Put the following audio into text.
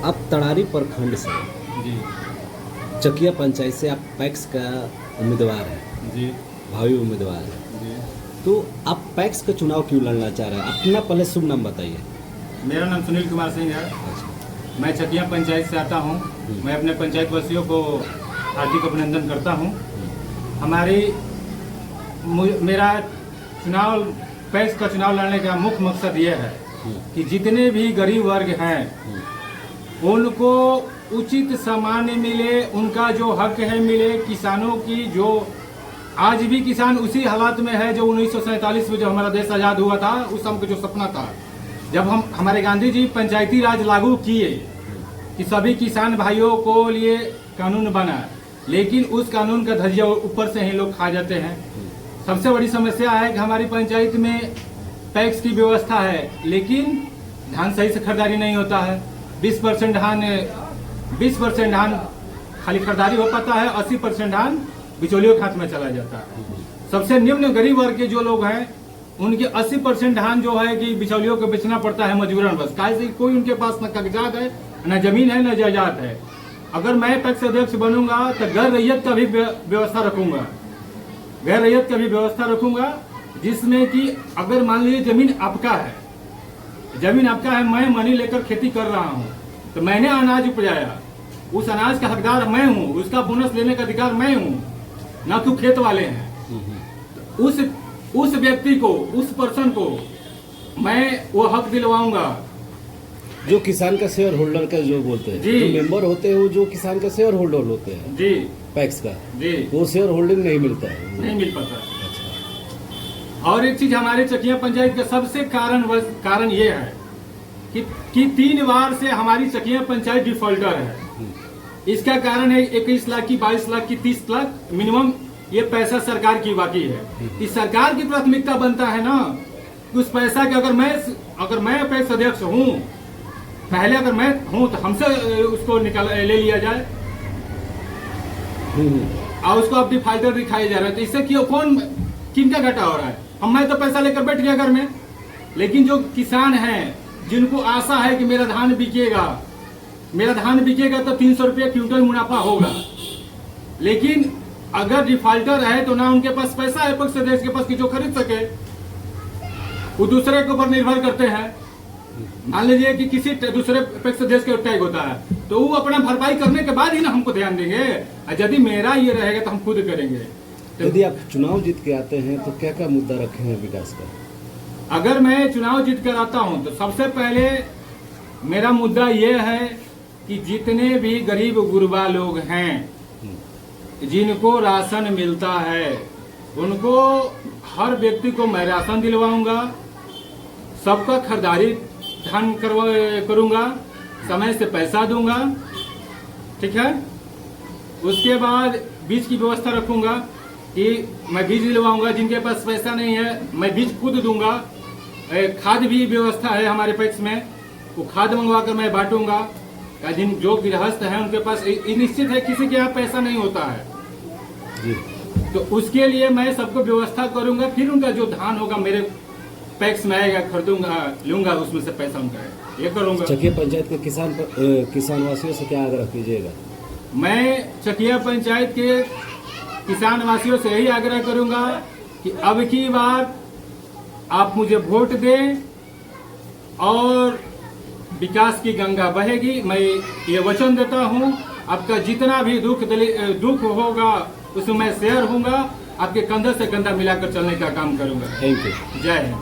आप तड़ारी प्रखंड से जी चकिया पंचायत से आप पैक्स का उम्मीदवार हैं, जी भावी उम्मीदवार हैं, जी। तो आप पैक्स का चुनाव क्यों लड़ना चाह रहे हैं? अपना पहले शुभ नाम बताइए। मेरा नाम सुनील कुमार सिंह है। मैं चकिया पंचायत से आता हूँ। मैं अपने पंचायत वासियों को हार्दिक अभिनंदन करता हूँ। मेरा चुनाव पैक्स का चुनाव लड़ने का मुख्य मकसद ये है कि जितने भी गरीब वर्ग हैं उनको उचित सामान मिले, उनका जो हक है मिले। किसानों की जो आज भी किसान उसी हालात में है जो 1947 में जो हमारा देश आज़ाद हुआ था, उस समय का जो सपना था, जब हमारे गांधी जी पंचायती राज लागू किए कि सभी किसान भाइयों को लिए कानून बना, लेकिन उस कानून का धज्जिया ऊपर से ही लोग खा जाते हैं। सबसे बड़ी समस्या है कि हमारी पंचायत में पैक्स की व्यवस्था है, लेकिन धान सही से खरीदारी नहीं होता है। 20% धान खाली खरीदारी हो पाता है, 80% धान बिचौलियों के हाथ में चला जाता है। सबसे निम्न गरीब वर्ग के जो लोग हैं उनके 80% धान जो है कि बिचौलियों को बेचना पड़ता है मजबूरन, बस काहे से कोई उनके पास न कागजात है, न जमीन है, न जायदाद है। अगर मैं पैक्स अध्यक्ष बनूंगा तो गैर रैयत का भी व्यवस्था रखूंगा, गैर रैयत का भी व्यवस्था रखूंगा, जिसमें कि अगर मान लीजिए जमीन आपका है, मैं मनी लेकर खेती कर रहा हूँ, तो मैंने अनाज उपजाया, उस अनाज का हकदार मैं हूँ, उसका बोनस लेने का अधिकार मैं हूँ, ना कि खेत वाले हैं। उस व्यक्ति को, उस पर्सन को मैं वो हक दिलवाऊंगा। जो किसान का शेयर होल्डर का जो बोलते हैं, जो मेंबर होते हैं वो जो किसान का शेयर होल्डर होते हैं जी पैक्स का, जी, वो शेयर होल्डिंग नहीं मिलता है, नहीं मिल पाता। और एक चीज हमारे चकिया पंचायत का सबसे कारण ये है कि 3 बार से हमारी चकिया पंचायत डिफॉल्टर है। इसका कारण है 21 लाख की, 22 लाख की, 30 लाख मिनिमम ये पैसा सरकार की बाकी है। इस सरकार की प्राथमिकता बनता है ना कि उस पैसा के अगर मैं पैक्स अध्यक्ष हूँ, पहले अगर मैं हूँ तो हमसे उसको ले लिया जाए और उसको अब डिफॉल्टर दिखाया जा रहा है। तो इससे क्यों किनका घाटा हो रहा है? मैं तो पैसा लेकर बैठ गया घर में, लेकिन जो किसान हैं जिनको आशा है कि मेरा धान बिकेगा तो 300 रुपये क्विंटल मुनाफा होगा, लेकिन अगर डिफॉल्टर है तो ना उनके पास पैसा है पैक्स अध्यक्ष के पास कि जो खरीद सके, वो दूसरे के ऊपर निर्भर करते हैं। मान लीजिए कि किसी दूसरे पैक्स अध्यक्ष के टैग होता है तो वो अपना भरपाई करने के बाद ही ना हमको ध्यान देंगे, और यदि मेरा ये रहेगा तो हम खुद करेंगे। यदि आप चुनाव जीत के आते हैं तो क्या क्या मुद्दा रखे हैं विकास का? अगर मैं चुनाव जीत कर आता हूं तो सबसे पहले मेरा मुद्दा ये है कि जितने भी गरीब गुरबा लोग हैं जिनको राशन मिलता है, उनको हर व्यक्ति को मैं राशन दिलवाऊंगा, सबका खरीदारी धान करूंगा, समय से पैसा दूंगा, ठीक है। उसके बाद बीज की व्यवस्था रखूंगा कि मैं बीज दिलवाऊंगा, जिनके पास पैसा नहीं है मैं बीज खुद दूंगा। खाद भी व्यवस्था है हमारे पैक्स में, वो खाद मंगवा कर मैं बांटूंगा। जो गृहस्थ हैं उनके पास निश्चित है किसी के यहाँ पैसा नहीं होता है जी, तो उसके लिए मैं सबको व्यवस्था करूंगा। फिर उनका जो धान होगा मेरे पैक्स में आएगा, खरीदूंगा, लूंगा, उसमें से पैसा उनका है ये करूंगा। चकिया पंचायत के किसान वासियों से क्या आग्रह कीजिएगा? मैं चकिया पंचायत के किसान वासियों से यही आग्रह करूंगा कि अब की बार आप मुझे वोट दें और विकास की गंगा बहेगी। मैं ये वचन देता हूं, आपका जितना भी दुख होगा उसमें मैं शेयर होऊंगा, आपके कंधे से कंधा मिलाकर चलने का काम करूंगा। Thank you. जय हिंद।